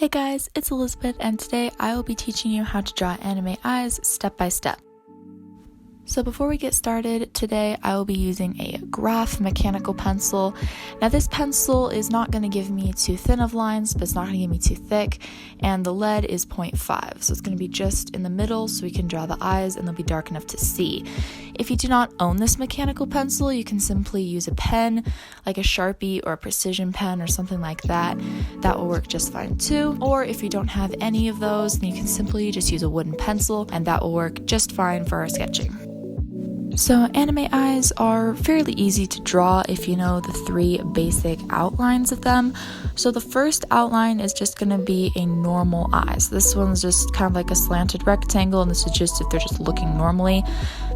Hey guys, it's Elizabeth, and today I will be teaching you how to draw anime eyes step by step. So before we get started, today I will be using a graph mechanical pencil. Now this pencil is not going to give me too thin of lines, but it's not going to give me too thick, and the lead is 0.5, so it's going to be just in the middle so we can draw the eyes and they'll be dark enough to see. If you do not own this mechanical pencil, you can simply use a pen, like a Sharpie or a precision pen or something like that. That will work just fine too. Or if you don't have any of those, then you can simply just use a wooden pencil, and that will work just fine for our sketching. So anime eyes are fairly easy to draw if you know the three basic outlines of them. So the first outline is just going to be a normal eye. So this one's just kind of like a slanted rectangle, and this is just if they're just looking normally.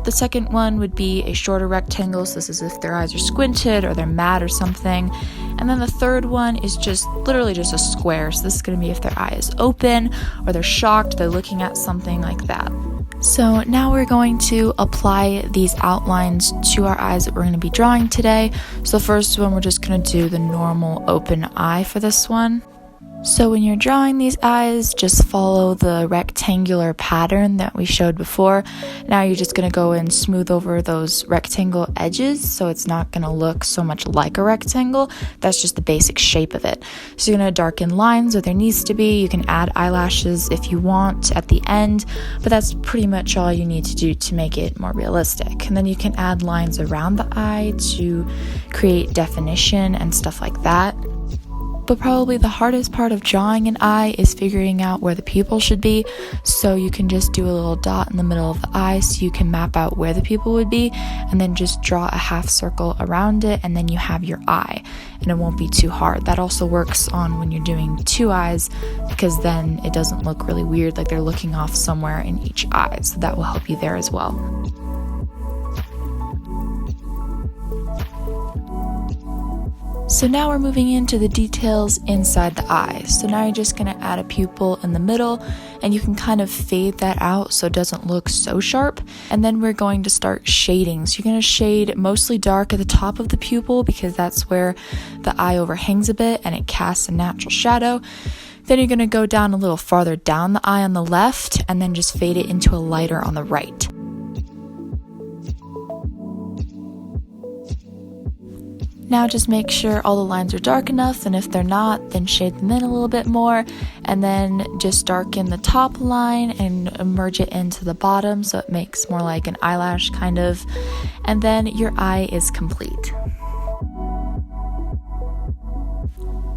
The second one would be a shorter rectangle, so this is if their eyes are squinted or they're mad or something. And then the third one is just literally just a square, so this is going to be if their eye is open or they're shocked, they're looking at something like that. So now we're going to apply these outlines to our eyes that we're going to be drawing today. So the first one, we're just going to do the normal open eye for this one. So when you're drawing these eyes, just follow the rectangular pattern that we showed before. Now you're just going to go and smooth over those rectangle edges so it's not going to look so much like a rectangle. That's just the basic shape of it. So you're going to darken lines where there needs to be. You can add eyelashes if you want at the end, but that's pretty much all you need to do to make it more realistic. And then you can add lines around the eye to create definition and stuff like that. But probably the hardest part of drawing an eye is figuring out where the pupil should be, so you can just do a little dot in the middle of the eye so you can map out where the pupil would be, and then just draw a half circle around it, and then you have your eye, and it won't be too hard. That also works on when you're doing two eyes, because then it doesn't look really weird like they're looking off somewhere in each eye, so that will help you there as well. So now we're moving into the details inside the eye. So now you're just going to add a pupil in the middle, and you can kind of fade that out so it doesn't look so sharp. And then we're going to start shading. So you're going to shade mostly dark at the top of the pupil because that's where the eye overhangs a bit and it casts a natural shadow. Then you're going to go down a little farther down the eye on the left and then just fade it into a lighter on the right. Now just make sure all the lines are dark enough, and if they're not, then shade them in a little bit more, and then just darken the top line and merge it into the bottom so it makes more like an eyelash kind of, and then your eye is complete.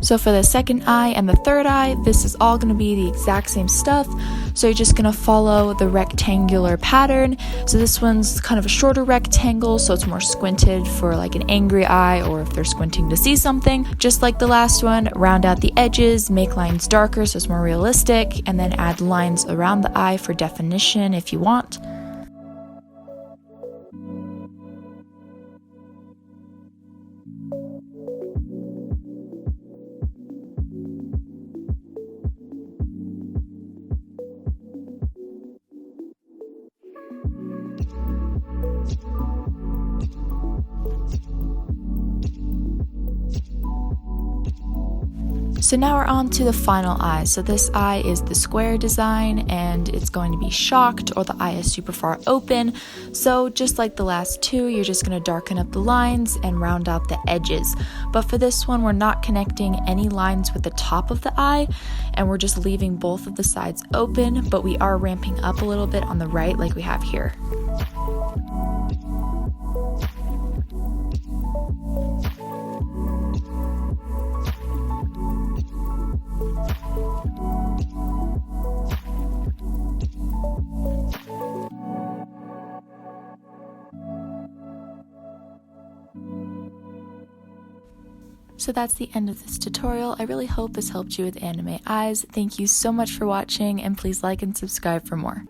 So for the second eye and the third eye, this is all going to be the exact same stuff. So you're just going to follow the rectangular pattern. So this one's kind of a shorter rectangle, so it's more squinted for like an angry eye or if they're squinting to see something. Just like the last one, round out the edges, make lines darker so it's more realistic, and then add lines around the eye for definition if you want. So now we're on to the final eye. So this eye is the square design, and it's going to be shocked, or the eye is super far open. So just like the last two, you're just going to darken up the lines and round out the edges. But for this one, we're not connecting any lines with the top of the eye, and we're just leaving both of the sides open, but we are ramping up a little bit on the right like we have here. So that's the end of this tutorial. I really hope this helped you with anime eyes. Thank you so much for watching, and please like and subscribe for more.